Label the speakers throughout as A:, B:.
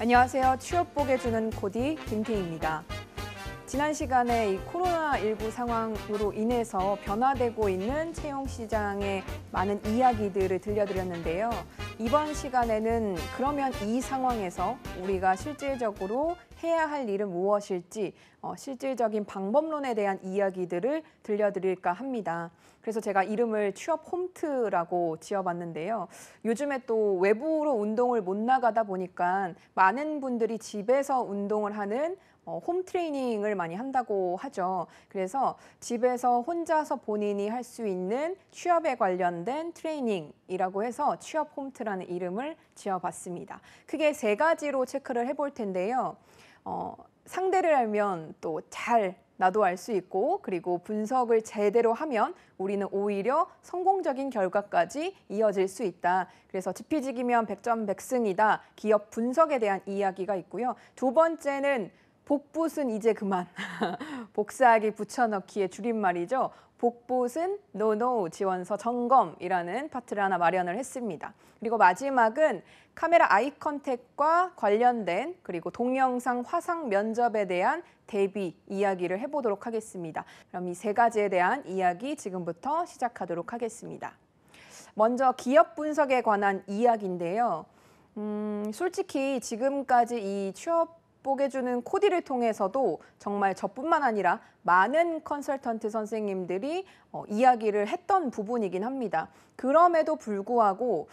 A: 안녕하세요. 취업 보게 주는 코디 김태희입니다. 지난 시간에 이 코로나19 상황으로 인해서 변화되고 있는 채용 시장의 많은 이야기들을 들려드렸는데요. 이번 시간에는 그러면 이 상황에서 우리가 실질적으로 해야 할 일은 무엇일지 실질적인 방법론에 대한 이야기들을 들려드릴까 합니다. 그래서 제가 이름을 취업 홈트라고 지어봤는데요. 요즘에 또 외부로 운동을 못 나가다 보니까 많은 분들이 집에서 운동을 하는 홈 트레이닝을 많이 한다고 하죠. 그래서 집에서 혼자서 본인이 할 수 있는 취업에 관련된 트레이닝이라고 해서 취업 홈트라는 이름을 지어봤습니다. 크게 세 가지로 체크를 해볼 텐데요. 상대를 알면 또 잘 나도 알 수 있고, 그리고 분석을 제대로 하면 우리는 오히려 성공적인 결과까지 이어질 수 있다. 그래서 지피지기면 백전백승이다. 기업 분석에 대한 이야기가 있고요. 두 번째는 복붙은 이제 그만. 복사하기 붙여넣기의 줄임말이죠. 복붙은 노노 지원서 점검이라는 파트를 하나 마련을 했습니다. 그리고 마지막은 카메라 아이 컨택과 관련된 그리고 동영상 화상 면접에 대한 대비 이야기를 해보도록 하겠습니다. 그럼 이 세 가지에 대한 이야기 지금부터 시작하도록 하겠습니다. 먼저 기업 분석에 관한 이야기인데요. 솔직히 지금까지 이 취업 보게 주는 코디를 통해서도 정말 저뿐만 아니라 많은 컨설턴트 선생님들이 이야기를 했던 부분이긴 합니다. 그럼에도 불구하고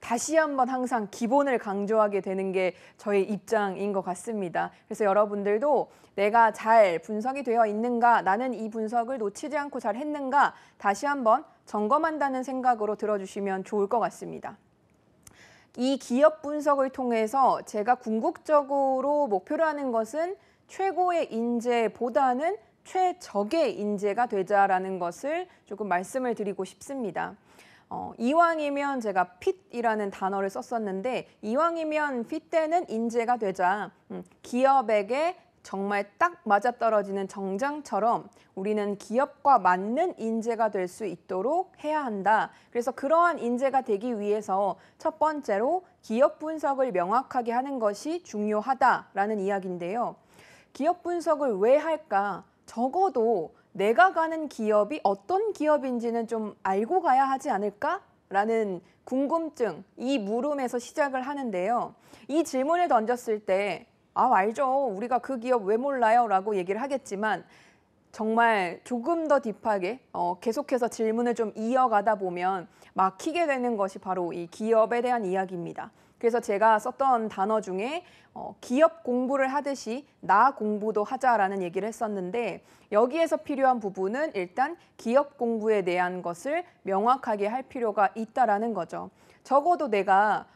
A: 다시 한번 항상 기본을 강조하게 되는 게 저의 입장인 것 같습니다. 그래서 여러분들도 내가 잘 분석이 되어 있는가, 나는 이 분석을 놓치지 않고 잘 했는가 다시 한번 점검한다는 생각으로 들어주시면 좋을 것 같습니다. 이 기업 분석을 통해서 제가 궁극적으로 목표로 하는 것은 최고의 인재보다는 최적의 인재가 되자라는 것을 조금 말씀을 드리고 싶습니다. 이왕이면 제가 핏이라는 단어를 썼었는데 이왕이면 핏되는 인재가 되자. 기업에게 정말 딱 맞아떨어지는 정장처럼 우리는 기업과 맞는 인재가 될 수 있도록 해야 한다. 그래서 그러한 인재가 되기 위해서 첫 번째로 기업 분석을 명확하게 하는 것이 중요하다라는 이야기인데요. 기업 분석을 왜 할까? 적어도 내가 가는 기업이 어떤 기업인지는 좀 알고 가야 하지 않을까라는 궁금증, 이 물음에서 시작을 하는데요. 이 질문을 던졌을 때 알죠. 우리가 그 기업 왜 몰라요? 라고 얘기를 하겠지만 정말 조금 더 딥하게 계속해서 질문을 좀 이어가다 보면 막히게 되는 것이 바로 이 기업에 대한 이야기입니다. 그래서 제가 썼던 단어 중에 기업 공부를 하듯이 나 공부도 하자라는 얘기를 했었는데 여기에서 필요한 부분은 일단 기업 공부에 대한 것을 명확하게 할 필요가 있다라는 거죠. 적어도 내가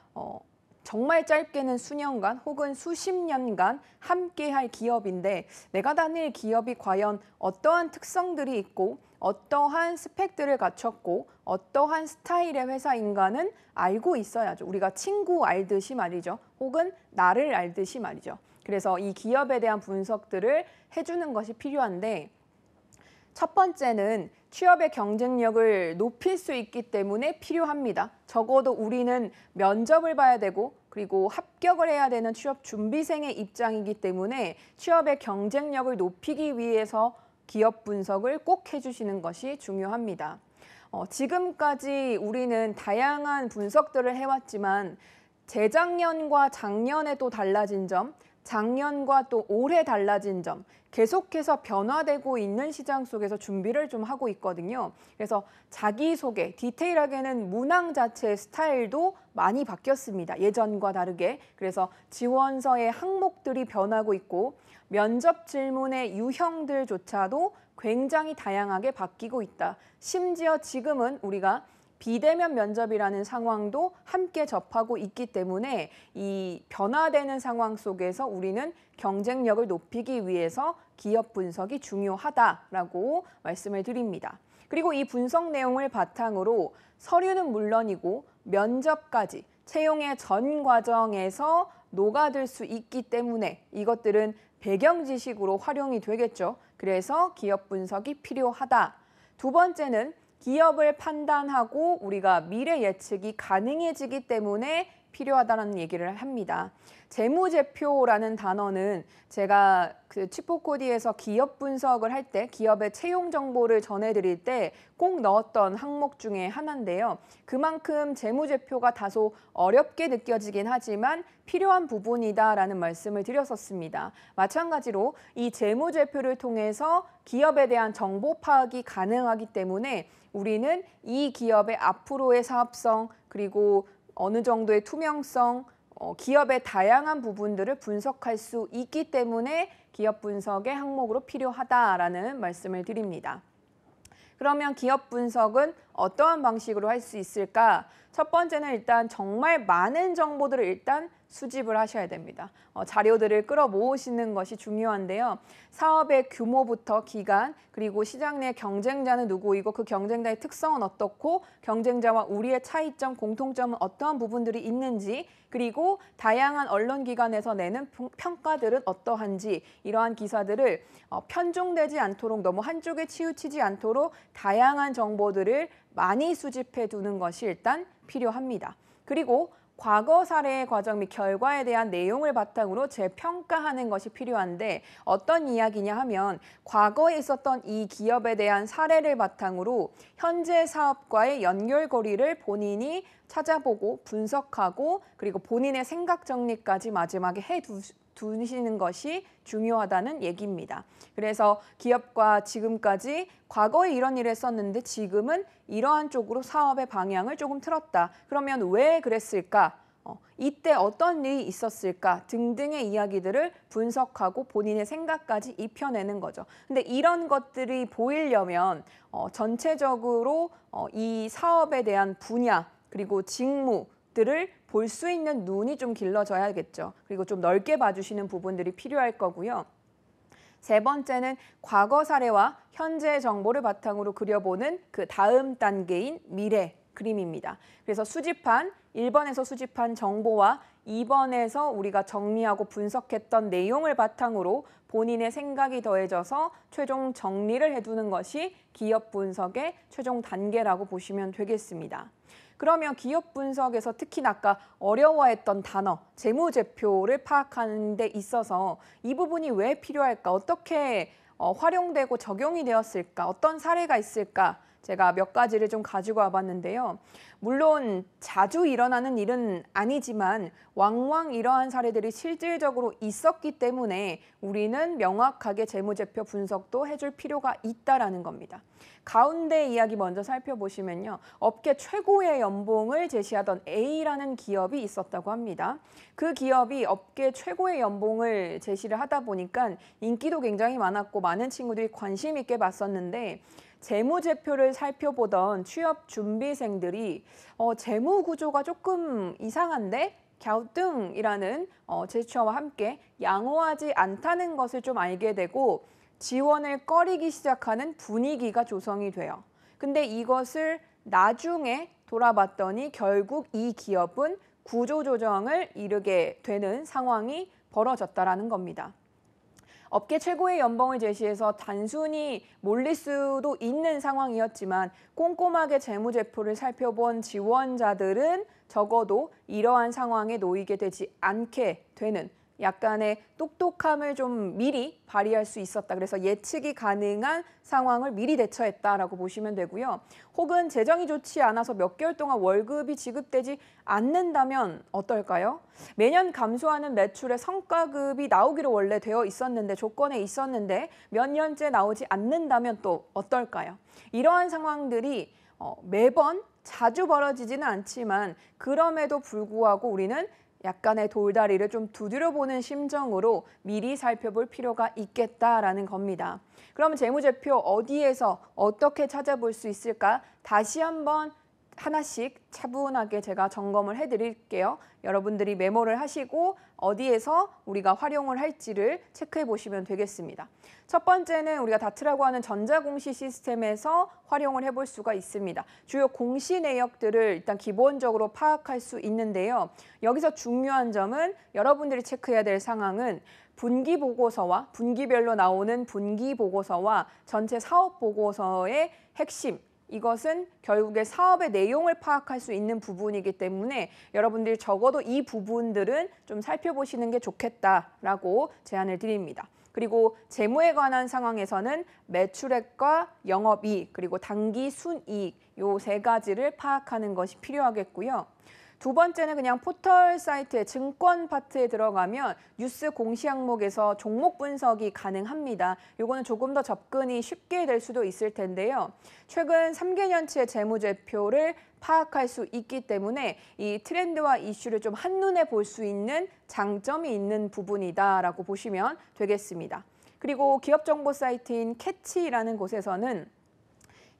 A: 정말 짧게는 수년간 혹은 수십 년간 함께할 기업인데 내가 다닐 기업이 과연 어떠한 특성들이 있고 어떠한 스펙들을 갖췄고 어떠한 스타일의 회사인가는 알고 있어야죠. 우리가 친구 알듯이 말이죠. 혹은 나를 알듯이 말이죠. 그래서 이 기업에 대한 분석들을 해주는 것이 필요한데 첫 번째는 취업의 경쟁력을 높일 수 있기 때문에 필요합니다. 적어도 우리는 면접을 봐야 되고 그리고 합격을 해야 되는 취업 준비생의 입장이기 때문에 취업의 경쟁력을 높이기 위해서 기업 분석을 꼭 해주시는 것이 중요합니다. 지금까지 우리는 다양한 분석들을 해왔지만 재작년과 작년에 또 달라진 점, 작년과 또 올해 달라진 점, 계속해서 변화되고 있는 시장 속에서 준비를 좀 하고 있거든요. 그래서 자기소개, 디테일하게는 문항 자체의 스타일도 많이 바뀌었습니다. 예전과 다르게. 그래서 지원서의 항목들이 변하고 있고 면접 질문의 유형들조차도 굉장히 다양하게 바뀌고 있다. 심지어 지금은 우리가 비대면 면접이라는 상황도 함께 접하고 있기 때문에 이 변화되는 상황 속에서 우리는 경쟁력을 높이기 위해서 기업 분석이 중요하다라고 말씀을 드립니다. 그리고 이 분석 내용을 바탕으로 서류는 물론이고 면접까지 채용의 전 과정에서 녹아들 수 있기 때문에 이것들은 배경 지식으로 활용이 되겠죠. 그래서 기업 분석이 필요하다. 두 번째는 기업을 판단하고 우리가 미래 예측이 가능해지기 때문에 필요하다는 얘기를 합니다. 재무제표라는 단어는 제가 그 치포코디에서 기업 분석을 할 때 기업의 채용 정보를 전해드릴 때 꼭 넣었던 항목 중에 하나인데요. 그만큼 재무제표가 다소 어렵게 느껴지긴 하지만 필요한 부분이다라는 말씀을 드렸었습니다. 마찬가지로 이 재무제표를 통해서 기업에 대한 정보 파악이 가능하기 때문에 우리는 이 기업의 앞으로의 사업성 그리고 어느 정도의 투명성, 기업의 다양한 부분들을 분석할 수 있기 때문에 기업 분석의 항목으로 필요하다라는 말씀을 드립니다. 그러면 기업 분석은 어떠한 방식으로 할 수 있을까? 첫 번째는 일단 정말 많은 정보들을 일단 수집을 하셔야 됩니다. 자료들을 끌어모으시는 것이 중요한데요. 사업의 규모부터 기간, 그리고 시장 내 경쟁자는 누구이고 그 경쟁자의 특성은 어떻고 경쟁자와 우리의 차이점, 공통점은 어떠한 부분들이 있는지 그리고 다양한 언론기관에서 내는 평가들은 어떠한지 이러한 기사들을 편중되지 않도록 너무 한쪽에 치우치지 않도록 다양한 정보들을 많이 수집해 두는 것이 일단 필요합니다. 그리고 과거 사례의 과정 및 결과에 대한 내용을 바탕으로 재평가하는 것이 필요한데 어떤 이야기냐 하면 과거에 있었던 이 기업에 대한 사례를 바탕으로 현재 사업과의 연결고리를 본인이 찾아보고 분석하고 그리고 본인의 생각 정리까지 마지막에 두시는 것이 중요하다는 얘기입니다. 그래서 기업과 지금까지 과거에 이런 일을 했었는데 지금은 이러한 쪽으로 사업의 방향을 조금 틀었다. 그러면 왜 그랬을까? 이때 어떤 일이 있었을까? 등등의 이야기들을 분석하고 본인의 생각까지 입혀내는 거죠. 근데 이런 것들이 보이려면 전체적으로 이 사업에 대한 분야 그리고 직무들을 볼 수 있는 눈이 좀 길러져야겠죠. 그리고 좀 넓게 봐주시는 부분들이 필요할 거고요. 세 번째는 과거 사례와 현재 정보를 바탕으로 그려보는 그 다음 단계인 미래 그림입니다. 그래서 1번에서 수집한 정보와 2번에서 우리가 정리하고 분석했던 내용을 바탕으로 본인의 생각이 더해져서 최종 정리를 해두는 것이 기업 분석의 최종 단계라고 보시면 되겠습니다. 그러면 기업 분석에서 특히 아까 어려워했던 단어, 재무제표를 파악하는 데 있어서 이 부분이 왜 필요할까? 어떻게 활용되고 적용이 되었을까? 어떤 사례가 있을까? 제가 몇 가지를 좀 가지고 와봤는데요. 물론 자주 일어나는 일은 아니지만 왕왕 이러한 사례들이 실질적으로 있었기 때문에 우리는 명확하게 재무제표 분석도 해줄 필요가 있다라는 겁니다. 가운데 이야기 먼저 살펴보시면요. 업계 최고의 연봉을 제시하던 A라는 기업이 있었다고 합니다. 그 기업이 업계 최고의 연봉을 제시를 하다 보니까 인기도 굉장히 많았고 많은 친구들이 관심 있게 봤었는데 재무제표를 살펴보던 취업 준비생들이 재무 구조가 조금 이상한데? 갸우뚱이라는 제스처와 함께 양호하지 않다는 것을 좀 알게 되고 지원을 꺼리기 시작하는 분위기가 조성이 돼요. 근데 이것을 나중에 돌아봤더니 결국 이 기업은 구조조정을 이르게 되는 상황이 벌어졌다라는 겁니다. 업계 최고의 연봉을 제시해서 단순히 몰릴 수도 있는 상황이었지만 꼼꼼하게 재무제표를 살펴본 지원자들은 적어도 이러한 상황에 놓이게 되지 않게 되는 약간의 똑똑함을 좀 미리 발휘할 수 있었다. 그래서 예측이 가능한 상황을 미리 대처했다라고 보시면 되고요. 혹은 재정이 좋지 않아서 몇 개월 동안 월급이 지급되지 않는다면 어떨까요? 매년 감소하는 매출의 성과급이 나오기로 원래 되어 있었는데 조건에 있었는데 몇 년째 나오지 않는다면 또 어떨까요? 이러한 상황들이 매번 자주 벌어지지는 않지만 그럼에도 불구하고 우리는 약간의 돌다리를 좀 두드려보는 심정으로 미리 살펴볼 필요가 있겠다라는 겁니다. 그럼 재무제표 어디에서 어떻게 찾아볼 수 있을까? 다시 한번 하나씩 차분하게 제가 점검을 해드릴게요. 여러분들이 메모를 하시고 어디에서 우리가 활용을 할지를 체크해 보시면 되겠습니다. 첫 번째는 우리가 다트라고 하는 전자공시 시스템에서 활용을 해볼 수가 있습니다. 주요 공시 내역들을 일단 기본적으로 파악할 수 있는데요. 여기서 중요한 점은 여러분들이 체크해야 될 상황은 분기 보고서와 분기별로 나오는 분기 보고서와 전체 사업 보고서의 핵심 이것은 결국에 사업의 내용을 파악할 수 있는 부분이기 때문에 여러분들이 적어도 이 부분들은 좀 살펴보시는 게 좋겠다라고 제안을 드립니다. 그리고 재무에 관한 상황에서는 매출액과 영업이익 그리고 당기 순이익 요 세 가지를 파악하는 것이 필요하겠고요. 두 번째는 그냥 포털 사이트의 증권 파트에 들어가면 뉴스 공시 항목에서 종목 분석이 가능합니다. 요거는 조금 더 접근이 쉽게 될 수도 있을 텐데요. 최근 3개년치의 재무제표를 파악할 수 있기 때문에 이 트렌드와 이슈를 좀 한눈에 볼 수 있는 장점이 있는 부분이다라고 보시면 되겠습니다. 그리고 기업 정보 사이트인 캐치라는 곳에서는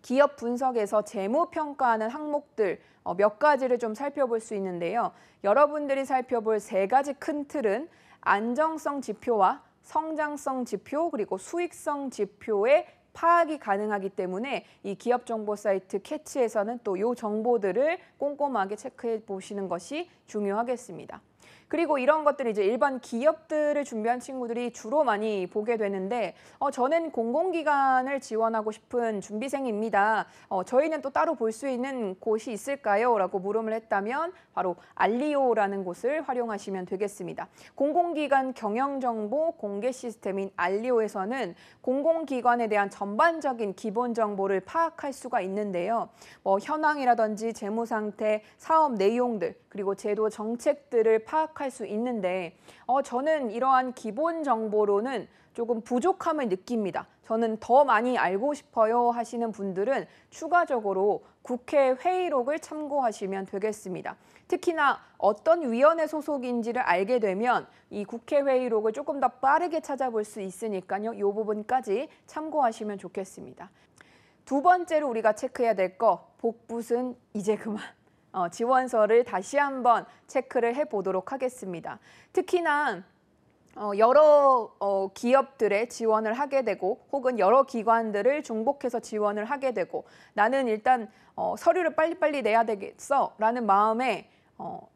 A: 기업 분석에서 재무 평가하는 항목들 몇 가지를 좀 살펴볼 수 있는데요. 여러분들이 살펴볼 세 가지 큰 틀은 안정성 지표와 성장성 지표 그리고 수익성 지표의 파악이 가능하기 때문에 이 기업 정보 사이트 캐치에서는 또 이 정보들을 꼼꼼하게 체크해 보시는 것이 중요하겠습니다. 그리고 이런 것들이 이제 일반 기업들을 준비한 친구들이 주로 많이 보게 되는데 저는 공공기관을 지원하고 싶은 준비생입니다. 저희는 또 따로 볼 수 있는 곳이 있을까요? 라고 물음을 했다면 바로 알리오라는 곳을 활용하시면 되겠습니다. 공공기관 경영정보 공개 시스템인 알리오에서는 공공기관에 대한 전반적인 기본 정보를 파악할 수가 있는데요. 현황이라든지 재무상태, 사업 내용들, 그리고 제도 정책들을 파악할 수 있는데 저는 이러한 기본 정보로는 조금 부족함을 느낍니다. 저는 더 많이 알고 싶어요 하시는 분들은 추가적으로 국회 회의록을 참고하시면 되겠습니다. 특히나 어떤 위원회 소속인지를 알게 되면 이 국회 회의록을 조금 더 빠르게 찾아볼 수 있으니까요. 이 부분까지 참고하시면 좋겠습니다. 두 번째로 우리가 체크해야 될 거, 복붙은 이제 그만. 지원서를 다시 한번 체크를 해보도록 하겠습니다. 특히나 여러 기업들에 지원을 하게 되고 혹은 여러 기관들을 중복해서 지원을 하게 되고 나는 일단 서류를 빨리빨리 내야 되겠어 라는 마음에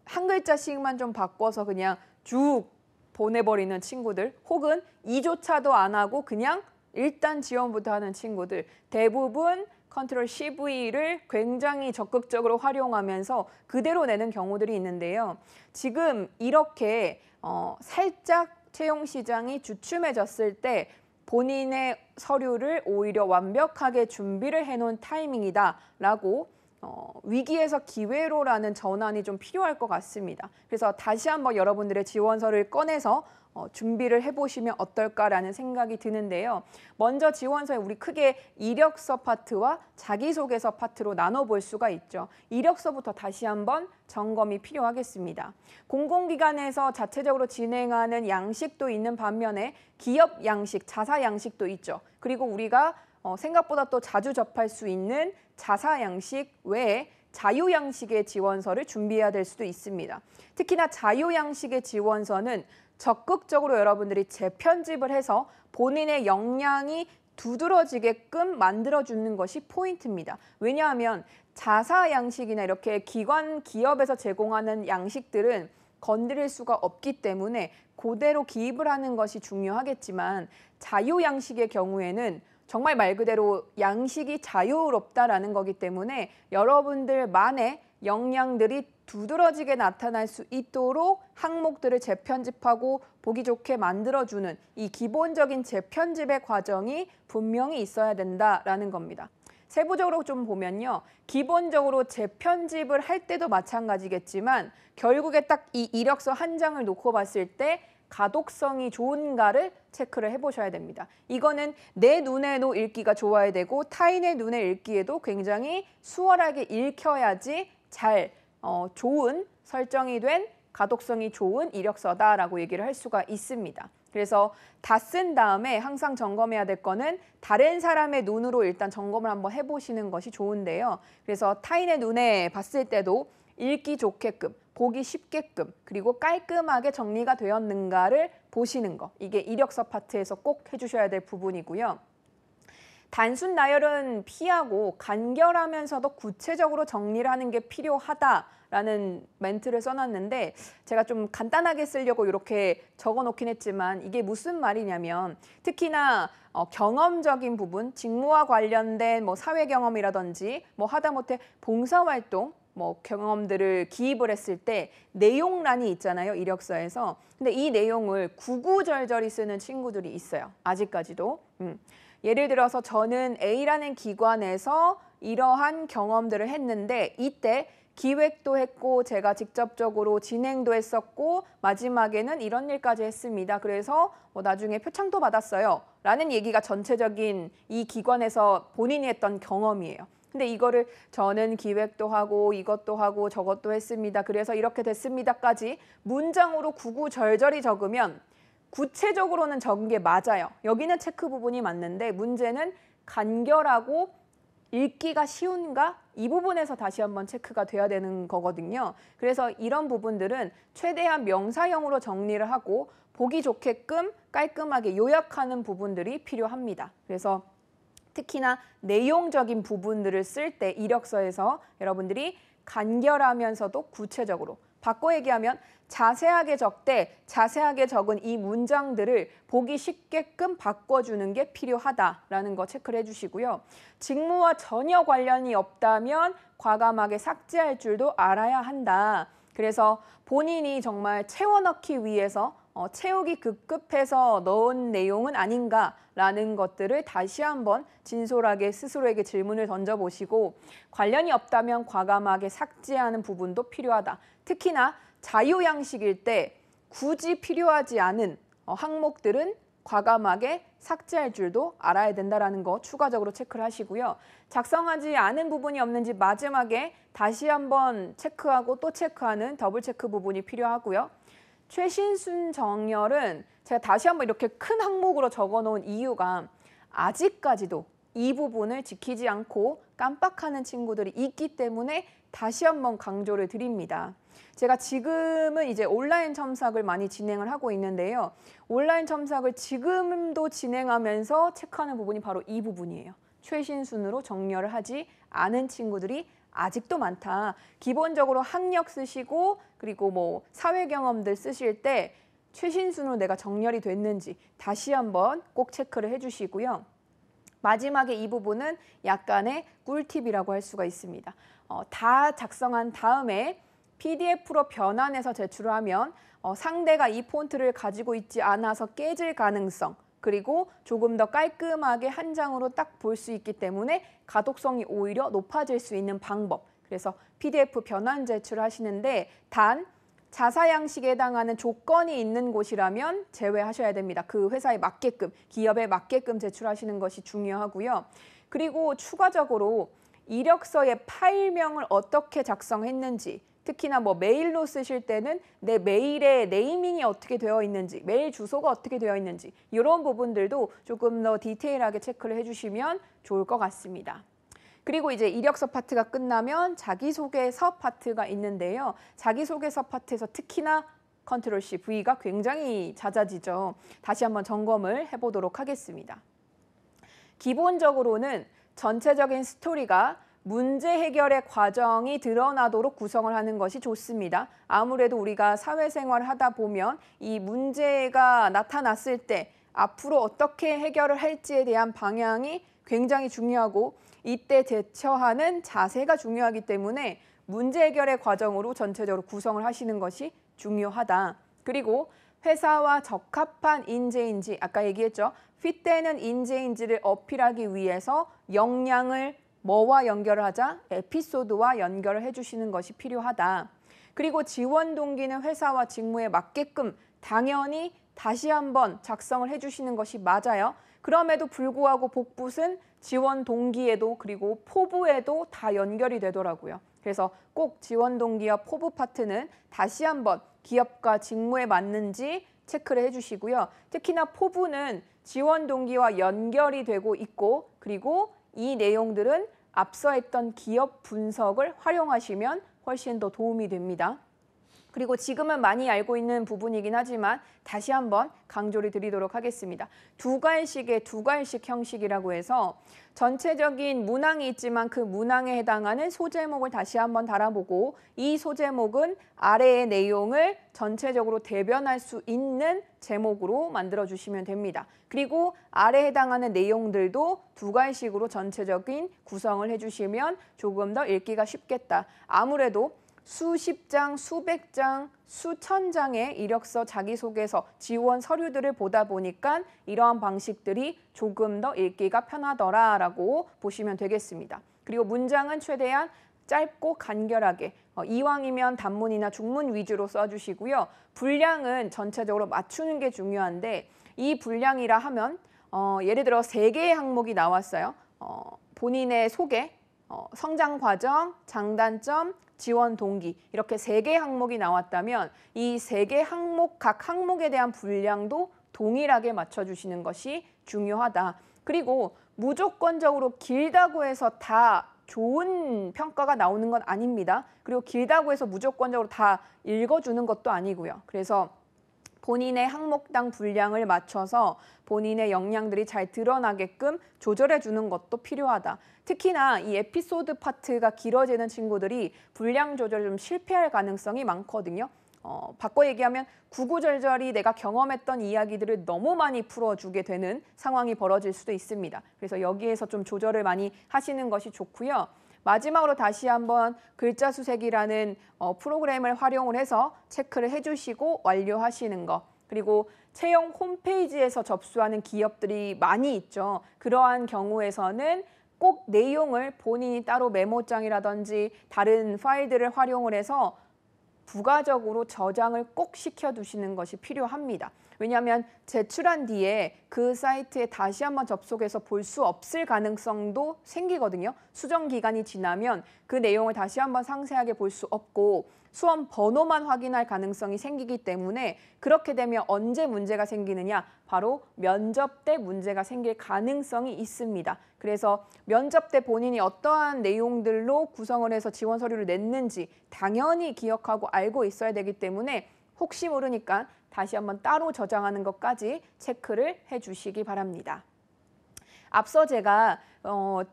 A: 한 글자씩만 좀 바꿔서 그냥 쭉 보내버리는 친구들 혹은 이조차도 안 하고 그냥 일단 지원부터 하는 친구들 대부분 컨트롤 CV를 굉장히 적극적으로 활용하면서 그대로 내는 경우들이 있는데요. 지금 이렇게 살짝 채용 시장이 주춤해졌을 때 본인의 서류를 오히려 완벽하게 준비를 해놓은 타이밍이다라고 위기에서 기회로라는 전환이 좀 필요할 것 같습니다. 그래서 다시 한번 여러분들의 지원서를 꺼내서 준비를 해보시면 어떨까라는 생각이 드는데요. 먼저 지원서에 우리 크게 이력서 파트와 자기소개서 파트로 나눠볼 수가 있죠. 이력서부터 다시 한번 점검이 필요하겠습니다. 공공기관에서 자체적으로 진행하는 양식도 있는 반면에 기업 양식, 자사 양식도 있죠. 그리고 우리가 생각보다 또 자주 접할 수 있는 자사 양식 외에 자유 양식의 지원서를 준비해야 될 수도 있습니다. 특히나 자유 양식의 지원서는 적극적으로 여러분들이 재편집을 해서 본인의 역량이 두드러지게끔 만들어주는 것이 포인트입니다. 왜냐하면 자사 양식이나 이렇게 기관, 기업에서 제공하는 양식들은 건드릴 수가 없기 때문에 그대로 기입을 하는 것이 중요하겠지만 자유 양식의 경우에는 정말 말 그대로 양식이 자유롭다라는 거기 때문에 여러분들만의 역량들이 두드러지게 나타날 수 있도록 항목들을 재편집하고 보기 좋게 만들어주는 이 기본적인 재편집의 과정이 분명히 있어야 된다라는 겁니다. 세부적으로 좀 보면요. 기본적으로 재편집을 할 때도 마찬가지겠지만 결국에 딱 이 이력서 한 장을 놓고 봤을 때 가독성이 좋은가를 체크를 해보셔야 됩니다. 이거는 내 눈에도 읽기가 좋아야 되고 타인의 눈에 읽기에도 굉장히 수월하게 읽혀야지 잘 좋은 설정이 된 가독성이 좋은 이력서다라고 얘기를 할 수가 있습니다. 그래서 다 쓴 다음에 항상 점검해야 될 거는 다른 사람의 눈으로 일단 점검을 한번 해보시는 것이 좋은데요. 그래서 타인의 눈에 봤을 때도 읽기 좋게끔, 보기 쉽게끔, 그리고 깔끔하게 정리가 되었는가를 보시는 거. 이게 이력서 파트에서 꼭 해주셔야 될 부분이고요. 단순 나열은 피하고 간결하면서도 구체적으로 정리를 하는 게 필요하다라는 멘트를 써놨는데 제가 좀 간단하게 쓰려고 이렇게 적어놓긴 했지만 이게 무슨 말이냐면 특히나 경험적인 부분, 직무와 관련된 뭐 사회 경험이라든지 뭐 하다못해 봉사활동 뭐 경험들을 기입을 했을 때 내용란이 있잖아요, 이력서에서. 근데 이 내용을 구구절절히 쓰는 친구들이 있어요, 아직까지도. 예를 들어서 저는 A라는 기관에서 이러한 경험들을 했는데 이때 기획도 했고 제가 직접적으로 진행도 했었고 마지막에는 이런 일까지 했습니다. 그래서 뭐 나중에 표창도 받았어요. 라는 얘기가 전체적인 이 기관에서 본인이 했던 경험이에요. 근데 이거를 저는 기획도 하고 이것도 하고 저것도 했습니다. 그래서 이렇게 됐습니다까지 문장으로 구구절절히 적으면 구체적으로는 적은 게 맞아요. 여기는 체크 부분이 맞는데 문제는 간결하고 읽기가 쉬운가? 이 부분에서 다시 한번 체크가 돼야 되는 거거든요. 그래서 이런 부분들은 최대한 명사형으로 정리를 하고 보기 좋게끔 깔끔하게 요약하는 부분들이 필요합니다. 그래서 특히나 내용적인 부분들을 쓸 때 이력서에서 여러분들이 간결하면서도 구체적으로 바꿔 얘기하면 자세하게 적되 자세하게 적은 이 문장들을 보기 쉽게끔 바꿔주는 게 필요하다라는 거 체크를 해주시고요. 직무와 전혀 관련이 없다면 과감하게 삭제할 줄도 알아야 한다. 그래서 본인이 정말 채워넣기 위해서 채우기 급급해서 넣은 내용은 아닌가라는 것들을 다시 한번 진솔하게 스스로에게 질문을 던져보시고 관련이 없다면 과감하게 삭제하는 부분도 필요하다. 특히나 자유양식일 때 굳이 필요하지 않은 항목들은 과감하게 삭제할 줄도 알아야 된다는 거 추가적으로 체크를 하시고요. 작성하지 않은 부분이 없는지 마지막에 다시 한번 체크하고 또 체크하는 더블 체크 부분이 필요하고요. 최신순 정렬은 제가 다시 한번 이렇게 큰 항목으로 적어놓은 이유가 아직까지도 이 부분을 지키지 않고 깜빡하는 친구들이 있기 때문에 다시 한번 강조를 드립니다. 제가 지금은 이제 온라인 첨삭을 많이 진행을 하고 있는데요. 온라인 첨삭을 지금도 진행하면서 체크하는 부분이 바로 이 부분이에요. 최신순으로 정렬을 하지 않은 친구들이 아직도 많다. 기본적으로 학력 쓰시고 그리고 뭐 사회 경험들 쓰실 때 최신순으로 내가 정렬이 됐는지 다시 한번 꼭 체크를 해주시고요. 마지막에 이 부분은 약간의 꿀팁이라고 할 수가 있습니다. 다 작성한 다음에 PDF로 변환해서 제출을 하면 상대가 이 폰트를 가지고 있지 않아서 깨질 가능성 그리고 조금 더 깔끔하게 한 장으로 딱 볼 수 있기 때문에 가독성이 오히려 높아질 수 있는 방법. 그래서 PDF 변환 제출하시는데 단 자사 양식에 해당하는 조건이 있는 곳이라면 제외하셔야 됩니다. 그 회사에 맞게끔, 기업에 맞게끔 제출하시는 것이 중요하고요. 그리고 추가적으로 이력서의 파일명을 어떻게 작성했는지 특히나 뭐 메일로 쓰실 때는 내 메일에 네이밍이 어떻게 되어 있는지, 메일 주소가 어떻게 되어 있는지 이런 부분들도 조금 더 디테일하게 체크를 해주시면 좋을 것 같습니다. 그리고 이제 이력서 파트가 끝나면 자기소개서 파트가 있는데요. 자기소개서 파트에서 특히나 컨트롤 C, V가 굉장히 잦아지죠. 다시 한번 점검을 해보도록 하겠습니다. 기본적으로는 전체적인 스토리가 문제 해결의 과정이 드러나도록 구성을 하는 것이 좋습니다. 아무래도 우리가 사회생활을 하다 보면 이 문제가 나타났을 때 앞으로 어떻게 해결을 할지에 대한 방향이 굉장히 중요하고 이때 대처하는 자세가 중요하기 때문에 문제 해결의 과정으로 전체적으로 구성을 하시는 것이 중요하다. 그리고 회사와 적합한 인재인지 아까 얘기했죠. 핏되는 인재인지를 어필하기 위해서 역량을 뭐와 연결을 하자? 에피소드와 연결을 해주시는 것이 필요하다. 그리고 지원 동기는 회사와 직무에 맞게끔 당연히 다시 한번 작성을 해주시는 것이 맞아요. 그럼에도 불구하고 복붙은 지원 동기에도 그리고 포부에도 다 연결이 되더라고요. 그래서 꼭 지원 동기와 포부 파트는 다시 한번 기업과 직무에 맞는지 체크를 해주시고요. 특히나 포부는 지원 동기와 연결이 되고 있고 그리고 이 내용들은 앞서 했던 기업 분석을 활용하시면 훨씬 더 도움이 됩니다. 그리고 지금은 많이 알고 있는 부분이긴 하지만 다시 한번 강조를 드리도록 하겠습니다. 두괄식의 두괄식 형식이라고 해서 전체적인 문항이 있지만 그 문항에 해당하는 소제목을 다시 한번 달아보고 이 소제목은 아래의 내용을 전체적으로 대변할 수 있는 제목으로 만들어주시면 됩니다. 그리고 아래에 해당하는 내용들도 두괄식으로 전체적인 구성을 해주시면 조금 더 읽기가 쉽겠다. 아무래도 수십 장, 수백 장, 수천 장의 이력서, 자기소개서, 지원 서류들을 보다 보니까 이러한 방식들이 조금 더 읽기가 편하더라라고 보시면 되겠습니다. 그리고 문장은 최대한 짧고 간결하게 이왕이면 단문이나 중문 위주로 써주시고요. 분량은 전체적으로 맞추는 게 중요한데 이 분량이라 하면 예를 들어 3개의 항목이 나왔어요. 본인의 소개, 성장 과정, 장단점, 지원 동기 이렇게 3개 항목이 나왔다면 이 3개 항목 각 항목에 대한 분량도 동일하게 맞춰주시는 것이 중요하다. 그리고 무조건적으로 길다고 해서 다 좋은 평가가 나오는 건 아닙니다. 그리고 길다고 해서 무조건적으로 다 읽어주는 것도 아니고요. 그래서 본인의 항목당 분량을 맞춰서 본인의 역량들이 잘 드러나게끔 조절해 주는 것도 필요하다. 특히나 이 에피소드 파트가 길어지는 친구들이 분량 조절 좀 실패할 가능성이 많거든요. 바꿔 얘기하면 구구절절히 내가 경험했던 이야기들을 너무 많이 풀어주게 되는 상황이 벌어질 수도 있습니다. 그래서 여기에서 좀 조절을 많이 하시는 것이 좋고요. 마지막으로 다시 한번 글자 수색이라는 프로그램을 활용을 해서 체크를 해주시고 완료하시는 것. 그리고 채용 홈페이지에서 접수하는 기업들이 많이 있죠. 그러한 경우에서는 꼭 내용을 본인이 따로 메모장이라든지 다른 파일들을 활용을 해서 부가적으로 저장을 꼭 시켜두시는 것이 필요합니다. 왜냐하면 제출한 뒤에 그 사이트에 다시 한번 접속해서 볼 수 없을 가능성도 생기거든요. 수정 기간이 지나면 그 내용을 다시 한번 상세하게 볼 수 없고 수험 번호만 확인할 가능성이 생기기 때문에 그렇게 되면 언제 문제가 생기느냐? 바로 면접 때 문제가 생길 가능성이 있습니다. 그래서 면접 때 본인이 어떠한 내용들로 구성을 해서 지원 서류를 냈는지 당연히 기억하고 알고 있어야 되기 때문에 혹시 모르니까 다시 한번 따로 저장하는 것까지 체크를 해주시기 바랍니다. 앞서 제가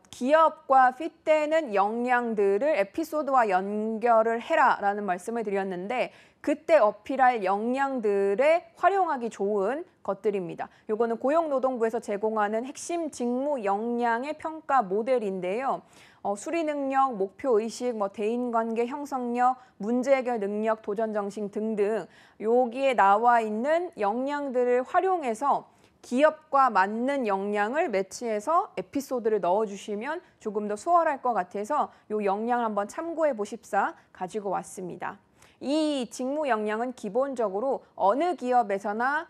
A: 기업과 핏되는 역량들을 에피소드와 연결을 해라라는 말씀을 드렸는데 그때 어필할 역량들에 활용하기 좋은 것들입니다. 요거는 고용노동부에서 제공하는 핵심 직무 역량의 평가 모델인데요. 수리 능력, 목표 의식, 대인관계 형성력, 문제 해결 능력, 도전 정신 등등 여기에 나와 있는 역량들을 활용해서 기업과 맞는 역량을 매치해서 에피소드를 넣어주시면 조금 더 수월할 것 같아서 이 역량을 한번 참고해 보십사 가지고 왔습니다. 이 직무 역량은 기본적으로 어느 기업에서나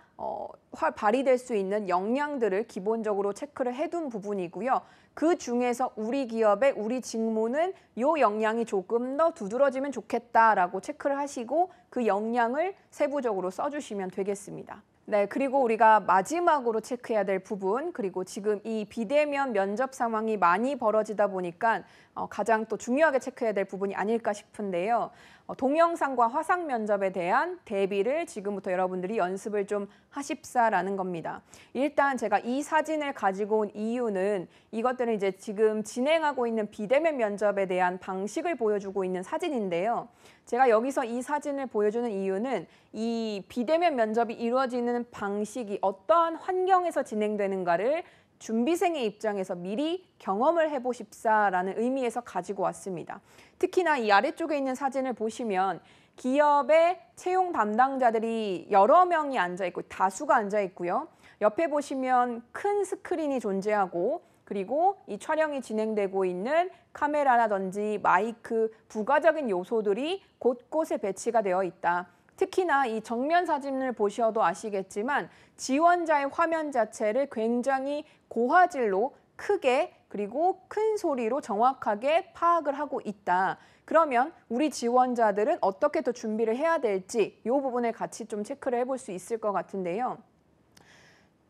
A: 발휘될 수 있는 역량들을 기본적으로 체크를 해둔 부분이고요. 그 중에서 우리 기업의 우리 직무는 이 역량이 조금 더 두드러지면 좋겠다라고 체크를 하시고 그 역량을 세부적으로 써주시면 되겠습니다. 네, 그리고 우리가 마지막으로 체크해야 될 부분, 그리고 지금 이 비대면 면접 상황이 많이 벌어지다 보니까 가장 또 중요하게 체크해야 될 부분이 아닐까 싶은데요. 동영상과 화상 면접에 대한 대비를 지금부터 여러분들이 연습을 좀 하십사라는 겁니다. 일단 제가 이 사진을 가지고 온 이유는 이것들은 이제 지금 진행하고 있는 비대면 면접에 대한 방식을 보여주고 있는 사진인데요. 제가 여기서 이 사진을 보여주는 이유는 이 비대면 면접이 이루어지는 방식이 어떠한 환경에서 진행되는가를 준비생의 입장에서 미리 경험을 해보십사라는 의미에서 가지고 왔습니다. 특히나 이 아래쪽에 있는 사진을 보시면 기업의 채용 담당자들이 여러 명이 앉아있고 다수가 앉아있고요. 옆에 보시면 큰 스크린이 존재하고 그리고 이 촬영이 진행되고 있는 카메라라든지 마이크, 부가적인 요소들이 곳곳에 배치가 되어 있다. 특히나 이 정면 사진을 보셔도 아시겠지만 지원자의 화면 자체를 굉장히 고화질로 크게 그리고 큰 소리로 정확하게 파악을 하고 있다. 그러면 우리 지원자들은 어떻게 더 준비를 해야 될지 이 부분을 같이 좀 체크를 해볼 수 있을 것 같은데요.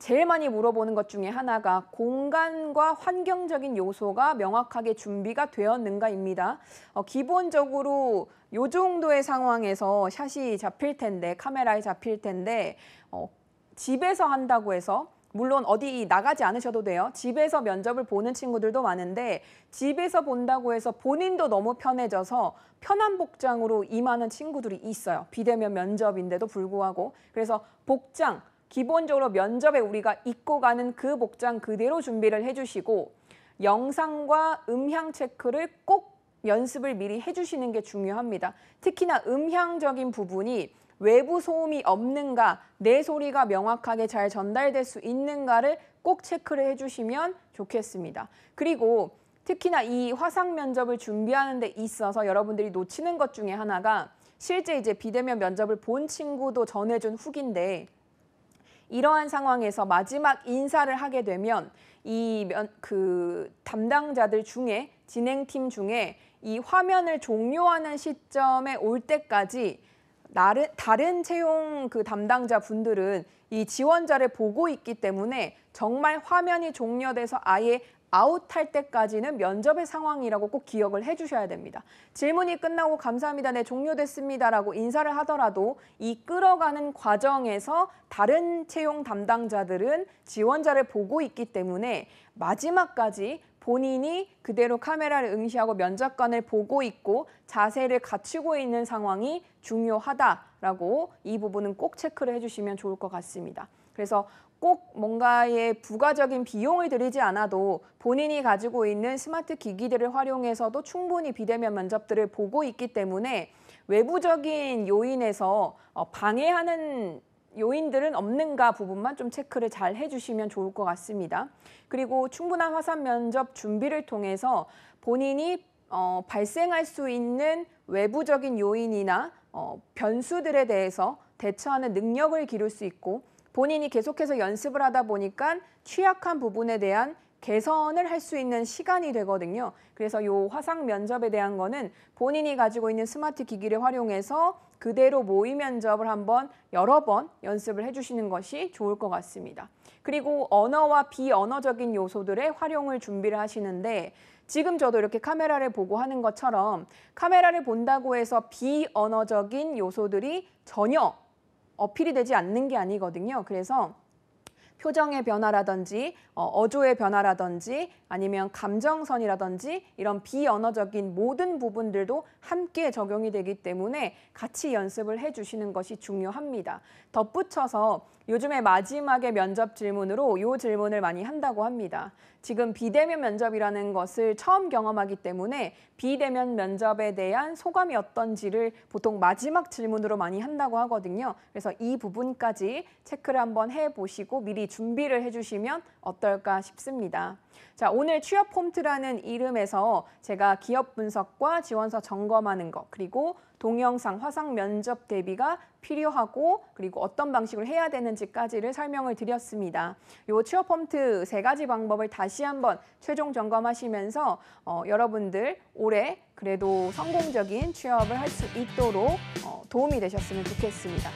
A: 제일 많이 물어보는 것 중에 하나가 공간과 환경적인 요소가 명확하게 준비가 되었는가입니다. 기본적으로 이 정도의 상황에서 샷이 잡힐 텐데, 카메라에 잡힐 텐데 집에서 한다고 해서 물론 어디 나가지 않으셔도 돼요. 집에서 면접을 보는 친구들도 많은데 집에서 본다고 해서 본인도 너무 편해져서 편한 복장으로 임하는 친구들이 있어요. 비대면 면접인데도 불구하고. 그래서 복장, 기본적으로 면접에 우리가 입고 가는 그 복장 그대로 준비를 해주시고 영상과 음향 체크를 꼭 연습을 미리 해주시는 게 중요합니다. 특히나 음향적인 부분이 외부 소음이 없는가, 내 소리가 명확하게 잘 전달될 수 있는가를 꼭 체크를 해주시면 좋겠습니다. 그리고 특히나 이 화상 면접을 준비하는 데 있어서 여러분들이 놓치는 것 중에 하나가 실제 이제 비대면 면접을 본 친구도 전해준 후기인데 이러한 상황에서 마지막 인사를 하게 되면 그 담당자들 중에 진행팀 중에 이 화면을 종료하는 시점에 올 때까지 다른 채용 그 담당자 분들은 이 지원자를 보고 있기 때문에 정말 화면이 종료돼서 아예 아웃할 때까지는 면접의 상황이라고 꼭 기억을 해주셔야 됩니다. 질문이 끝나고 감사합니다, 네 종료됐습니다라고 인사를 하더라도 이 끌어가는 과정에서 다른 채용 담당자들은 지원자를 보고 있기 때문에 마지막까지 본인이 그대로 카메라를 응시하고 면접관을 보고 있고 자세를 갖추고 있는 상황이 중요하다라고 이 부분은 꼭 체크를 해주시면 좋을 것 같습니다. 그래서 꼭 뭔가의 부가적인 비용을 들이지 않아도 본인이 가지고 있는 스마트 기기들을 활용해서도 충분히 비대면 면접들을 보고 있기 때문에 외부적인 요인에서 방해하는 요인들은 없는가 부분만 좀 체크를 잘 해주시면 좋을 것 같습니다. 그리고 충분한 화상 면접 준비를 통해서 본인이 발생할 수 있는 외부적인 요인이나 변수들에 대해서 대처하는 능력을 기를 수 있고 본인이 계속해서 연습을 하다 보니까 취약한 부분에 대한 개선을 할 수 있는 시간이 되거든요. 그래서 이 화상 면접에 대한 거는 본인이 가지고 있는 스마트 기기를 활용해서 그대로 모의 면접을 한번 여러 번 연습을 해주시는 것이 좋을 것 같습니다. 그리고 언어와 비언어적인 요소들의 활용을 준비를 하시는데 지금 저도 이렇게 카메라를 보고 하는 것처럼 카메라를 본다고 해서 비언어적인 요소들이 전혀 어필이 되지 않는 게 아니거든요. 그래서 표정의 변화라든지 어조의 변화라든지 아니면 감정선이라든지 이런 비언어적인 모든 부분들도 함께 적용이 되기 때문에 같이 연습을 해주시는 것이 중요합니다. 덧붙여서 요즘에 마지막에 면접 질문으로 이 질문을 많이 한다고 합니다. 지금 비대면 면접이라는 것을 처음 경험하기 때문에 비대면 면접에 대한 소감이 어떤지를 보통 마지막 질문으로 많이 한다고 하거든요. 그래서 이 부분까지 체크를 한번 해보시고 미리 준비를 해주시면 어떨까 싶습니다. 자, 오늘 취업 폼트라는 이름에서 제가 기업 분석과 지원서 점검하는 것 그리고 동영상 화상 면접 대비가 필요하고 그리고 어떤 방식으로 해야 되는지까지를 설명을 드렸습니다. 이 취업 폼트 3가지 방법을 다시 한번 최종 점검하시면서 여러분들 올해 그래도 성공적인 취업을 할 수 있도록 도움이 되셨으면 좋겠습니다.